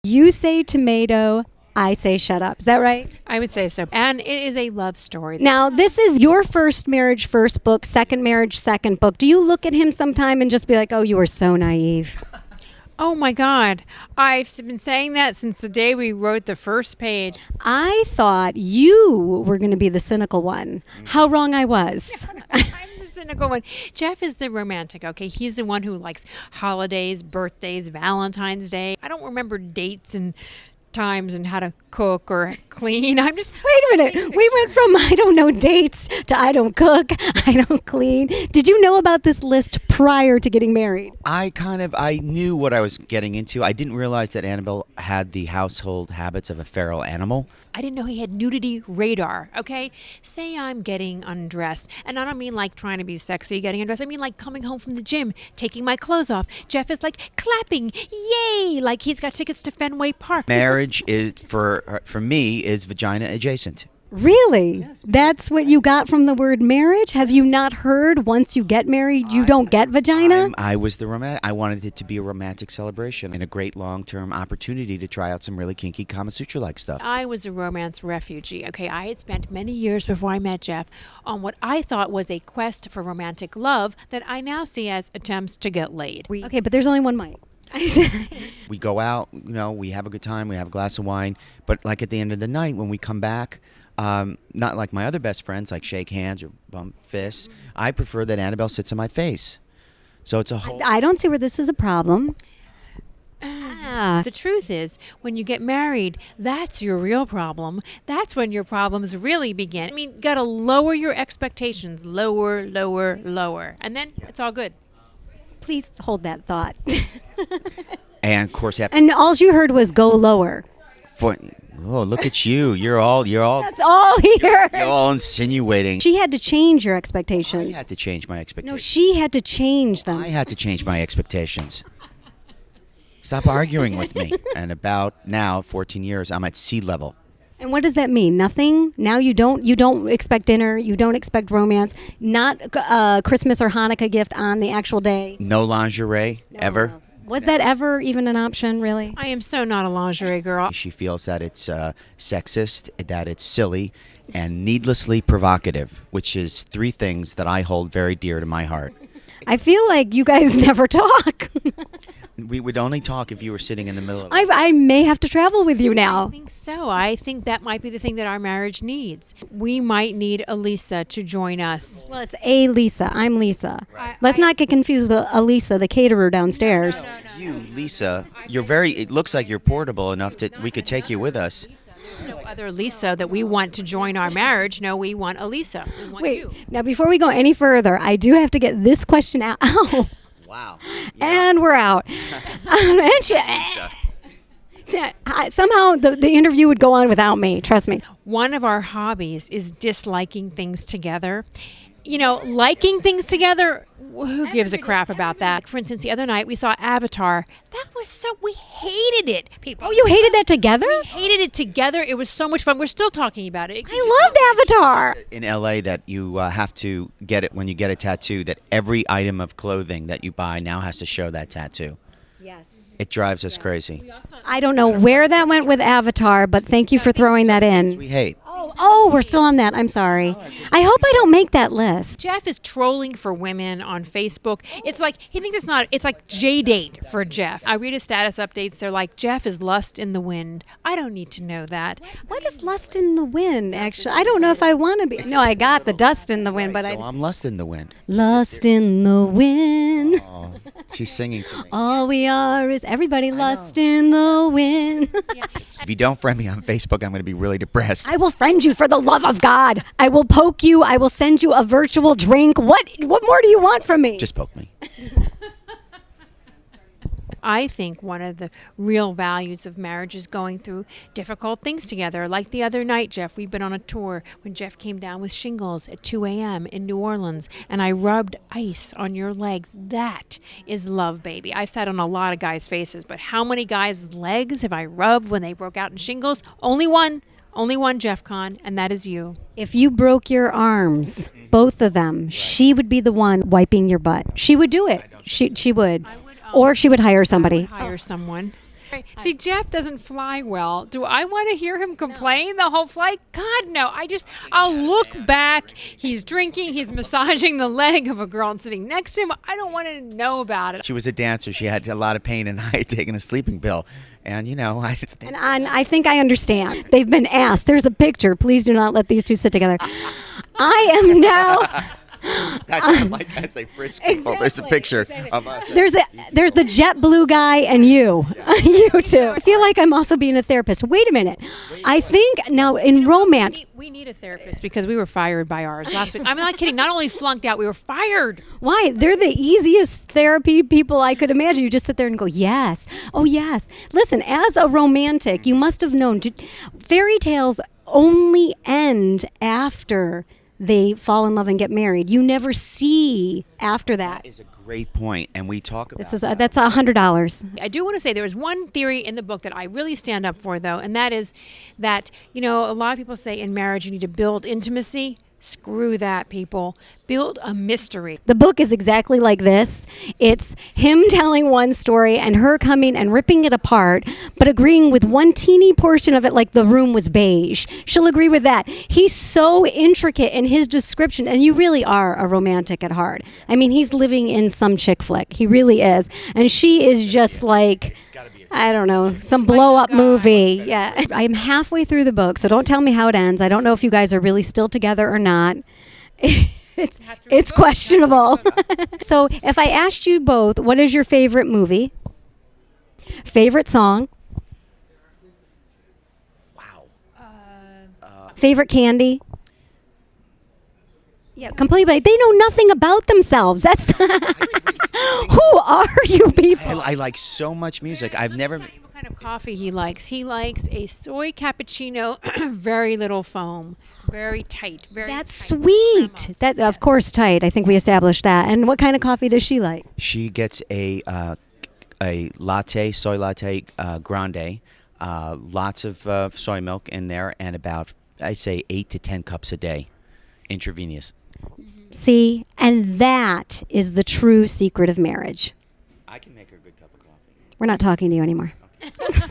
You say tomato, I say shut up. Is that right? I would say so. And it is a love story. Now, this is your first marriage, first book, second marriage, second book. Do you look at him sometime and just be like, oh, you are so naive? Oh my God. I've been saying that since the day we wrote the first page. I thought you were going to be the cynical one. How wrong I was. I'm the cynical one. Jeff is the romantic, okay? He's the one who likes holidays, birthdays, Valentine's Day. I don't remember dates and times and how to cook or clean. I'm just... Wait a minute. We went from I don't know dates to I don't cook, I don't clean. Did you know about this list prior to getting married? I knew what I was getting into. I didn't realize that Annabelle had the household habits of a feral animal. I didn't know he had nudity radar, okay? Say I'm getting undressed, and I don't mean like trying to be sexy getting undressed. I mean like coming home from the gym, taking my clothes off. Jeff is like clapping, yay, like he's got tickets to Fenway Park. Marriage is for me is vagina adjacent. Really? Yes, that's what you got from the word marriage? Have you not heard once you get married, you don't get vagina? I was the romantic. I wanted it to be a romantic celebration and a great long-term opportunity to try out some really kinky Kama Sutra-like stuff. I was a romance refugee, okay? I had spent many years before I met Jeff on what I thought was a quest for romantic love that I now see as attempts to get laid. Okay, but there's only one mic. We go out, we have a good time, we have a glass of wine, but like at the end of the night when we come back, not like my other best friends, like shake hands or bump fists. I prefer that Annabelle sits on my face. So it's a whole... I don't see where this is a problem. The truth is, when you get married, that's your real problem. That's when your problems really begin. I mean, you gotta lower your expectations. Lower, lower, lower. And then it's all good. Please hold that thought. And of course... And all you heard was go lower. Oh, look at you. You're all... That's all he heard. You're all insinuating. She had to change your expectations. I had to change my expectations. No, she had to change them. I had to change my expectations. Stop arguing with me. And about now, 14 years, I'm at sea level. And what does that mean? Nothing? Now you don't expect dinner, you don't expect romance, not Christmas or Hanukkah gift on the actual day. No lingerie, ever. Was that ever even an option, really? I am so not a lingerie girl. She feels that it's sexist, that it's silly, and needlessly provocative, which is three things that I hold very dear to my heart. I feel like you guys never talk. We would only talk if you were sitting in the middle of us. I may have to travel with you now. I think so. I think that might be the thing that our marriage needs. We might need Elisa to join us. Well, it's a Lisa. I'm Lisa. Let's not get confused with Elisa, the caterer downstairs. No. You, Lisa, it looks like you're portable enough that we could take you with us. There's no other Lisa that we want to join our marriage. No, we want Elisa. We want Wait, you. now before we go any further, I do have to get this question out. Ow. Wow. And we're out. And somehow the interview would go on without me. Trust me. One of our hobbies is disliking things together. Liking things together, who gives a crap about that? For instance, the other night we saw Avatar. We hated it, people. Oh, you hated that together? We hated it together. It was so much fun. We're still talking about it. I loved Avatar. In LA, that you have to get it when you get a tattoo, that every item of clothing that you buy now has to show that tattoo. Yes. It drives us crazy. I don't know where that went with Avatar, but thank you for throwing that in. We hate. Oh, we're still on that. I'm sorry. I hope I don't make that list. Jeff is trolling for women on Facebook. It's like, he thinks it's like J-date for Jeff. I read his status updates. They're like, Jeff is lust in the wind. I don't need to know that. What is lust in the wind, actually? I don't know if I want to be. No, I got the dust in the wind, but I'm lust in the wind. Lust in the wind. Oh, she's singing to me. All we are is everybody lust in the wind. If you don't friend me on Facebook, I'm going to be really depressed. I will friend you for the love of God. I will poke you. I will send you a virtual drink. What more do you want from me? Just poke me. I think one of the real values of marriage is going through difficult things together. Like the other night, Jeff, we've been on a tour when Jeff came down with shingles at 2 a.m. in New Orleans, and I rubbed ice on your legs. That is love, baby. I sat on a lot of guys' faces, but how many guys' legs have I rubbed when they broke out in shingles? Only one, Jeff Con, and that is you. If you broke your arms, both of them, she would be the one wiping your butt. She would do it. She would. Or she would hire somebody. Hire someone. See, Jeff doesn't fly well. Do I want to hear him complain the whole flight? God, no. I'll look back. He's drinking. He's massaging the leg of a girl sitting next to him. I don't want to know about it. She was a dancer. She had a lot of pain, and I had taken a sleeping pill. And, And I think I understand. They've been asked. There's a picture. Please do not let these two sit together. I am now... That's like as they frisk people. There's a picture of us. There's the JetBlue guy and you. You too. I feel like I'm also being a therapist. Wait a minute. I think now in romance... We need a therapist because we were fired by ours last week. I'm not kidding. Not only flunked out, we were fired. Why? They're the easiest therapy people I could imagine. You just sit there and go, yes. Oh, yes. Listen, as a romantic, you must have known fairy tales only end after they fall in love and get married. You never see after that. That is a great point, and we talk about that's $100. I do want to say there is one theory in the book that I really stand up for, though, and that is that, a lot of people say in marriage you need to build intimacy. Screw that, people. Build a mystery. The book is exactly like this. It's him telling one story and her coming and ripping it apart, but agreeing with one teeny portion of it, like the room was beige. She'll agree with that. He's so intricate in his description, and you really are a romantic at heart. I mean, he's living in some chick flick. He really is. And she is just like... I don't know, some blow-up movie. Yeah. I'm halfway through the book, so don't tell me how it ends. I don't know if you guys are really still together or not. It's questionable. So if I asked you both, what is your favorite movie? Favorite song? Wow. Favorite candy? Yeah, completely. They know nothing about themselves. That's who are you people? I like so much music. I've never. Tell you what kind of coffee he likes. He likes a soy cappuccino, very little foam, very tight. That's tight. sweet. That's of course tight. I think we established that. And what kind of coffee does she like? She gets a latte, soy latte, grande, lots of soy milk in there, and about I'd say 8 to 10 cups a day, intravenous. See, and that is the true secret of marriage. I can make her a good cup of coffee. We're not talking to you anymore. Okay.